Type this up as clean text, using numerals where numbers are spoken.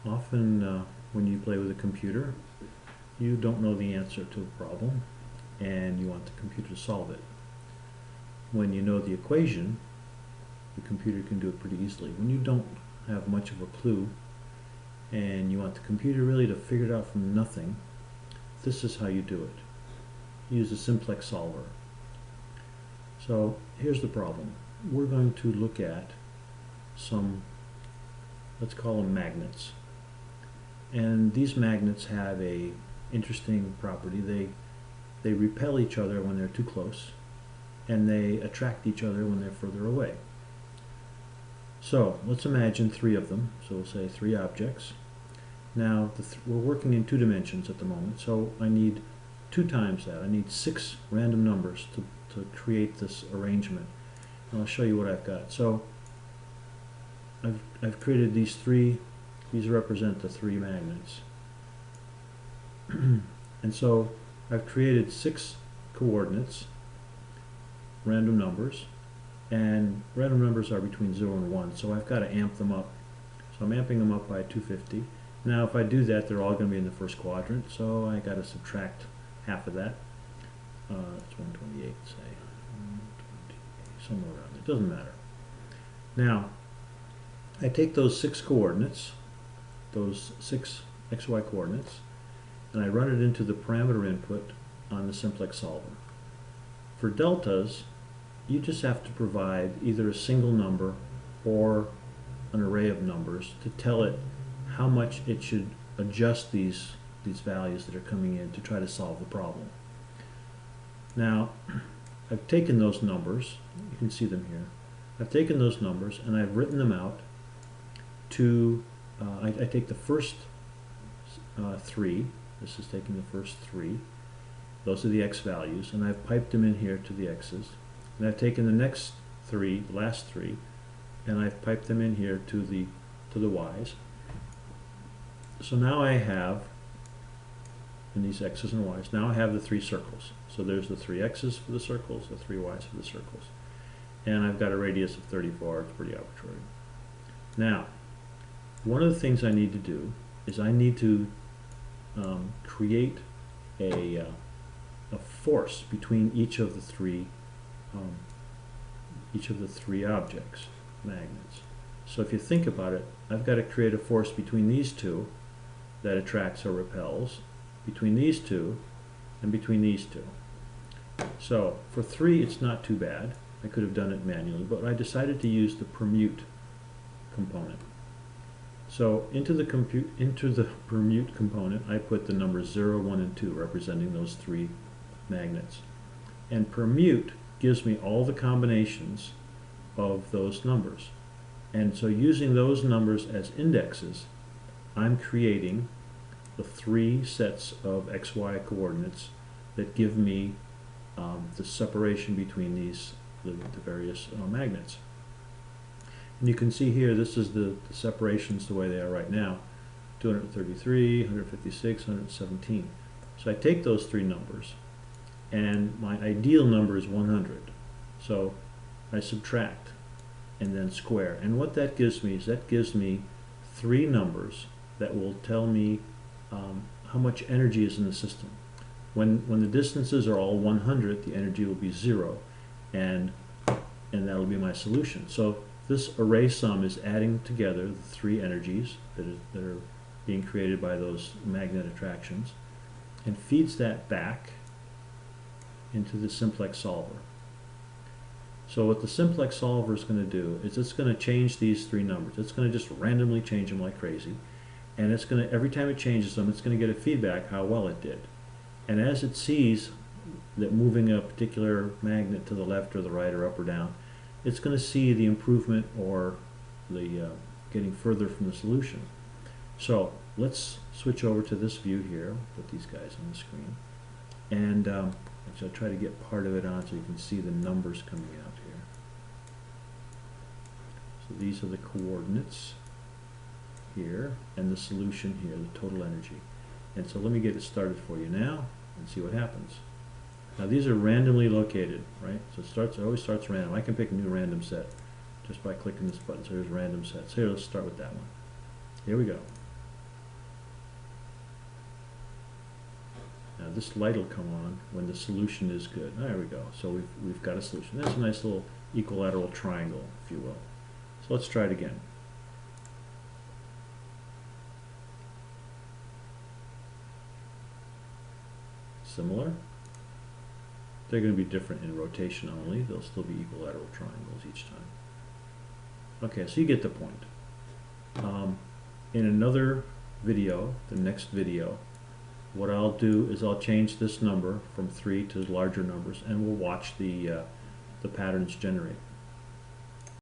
Often when you play with a computer, you don't know the answer to a problem and you want the computer to solve it. When you know the equation, the computer can do it pretty easily. When you don't have much of a clue and you want the computer really to figure it out from nothing, this is how you do it. Use a Simplex solver. So here's the problem. We're going to look at some, let's call them magnets. And these magnets have a interesting property. They repel each other when they're too close, and they attract each other when they're further away. So let's imagine three of them. So we'll say three objects. Now we're working in 2 dimensions at the moment, so I need 2 times that. I need 6 random numbers to create this arrangement. And I'll show you what I've got. So I've created these 3. These represent the 3 magnets. And so I've created 6 coordinates, random numbers, and random numbers are between 0 and 1, so I've got to amp them up. So I'm amping them up by 250. Now if I do that, they're all going to be in the first quadrant, so I got to subtract half of that. It's 128, say. 128, somewhere around there. It doesn't matter. Now, I take those 6 coordinates, those 6 xy coordinates, and I run it into the parameter input on the Simplex solver. For deltas, you just have to provide either a single number or an array of numbers to tell it how much it should adjust these values that are coming in to try to solve the problem. Now, I've taken those numbers, you can see them here. I've taken those numbers and I've written them out to, I take the first 3, this is taking the first 3, those are the x values, and I've piped them in here to the x's. And I've taken the next 3, the last 3, and I've piped them in here to the y's. So now I have, in these x's and y's, now I have the 3 circles. So there's the 3 x's for the circles, the 3 y's for the circles. And I've got a radius of 34, it's pretty arbitrary. Now, one of the things I need to do is I need to create a force between each of the three objects, magnets. So if you think about it, I've got to create a force between these 2 that attracts or repels, between these 2, and between these 2. So for 3, it's not too bad. I could have done it manually, but I decided to use the permute component. So into the permute component, I put the numbers 0, 1, and 2, representing those 3 magnets. And permute gives me all the combinations of those numbers. And so using those numbers as indexes, I'm creating the 3 sets of xy coordinates that give me the separation between the various magnets. And you can see here, this is the separations the way they are right now, 233, 156, 117. So I take those 3 numbers, and my ideal number is 100. So I subtract and then square. And what that gives me is that gives me 3 numbers that will tell me how much energy is in the system. When the distances are all 100, the energy will be 0, and that'll be my solution. So this array sum is adding together the 3 energies that are being created by those magnet attractions, and feeds that back into the Simplex solver. So what the Simplex solver is going to do is it's going to change these 3 numbers. It's going to just randomly change them like crazy, and it's going to, every time it changes them, it's going to get a feedback how well it did. And as it sees that moving a particular magnet to the left or the right or up or down, it's going to see the improvement or the getting further from the solution. So let's switch over to this view here, put these guys on the screen, and actually I'll try to get part of it on so you can see the numbers coming out here. So these are the coordinates here and the solution here, the total energy. And so let me get it started for you now and see what happens. Now these are randomly located, right? So it always starts random. I can pick a new random set just by clicking this button. So here's random sets. Here, let's start with that one. Here we go. this light will come on when the solution is good. There we go. So we've got a solution. That's a nice little equilateral triangle, if you will. So let's try it again. Similar. They're going to be different in rotation only. They'll still be equilateral triangles each time. Okay, so you get the point. In another video, the next video, what I'll do is I'll change this number from 3 to larger numbers, and we'll watch the patterns generate.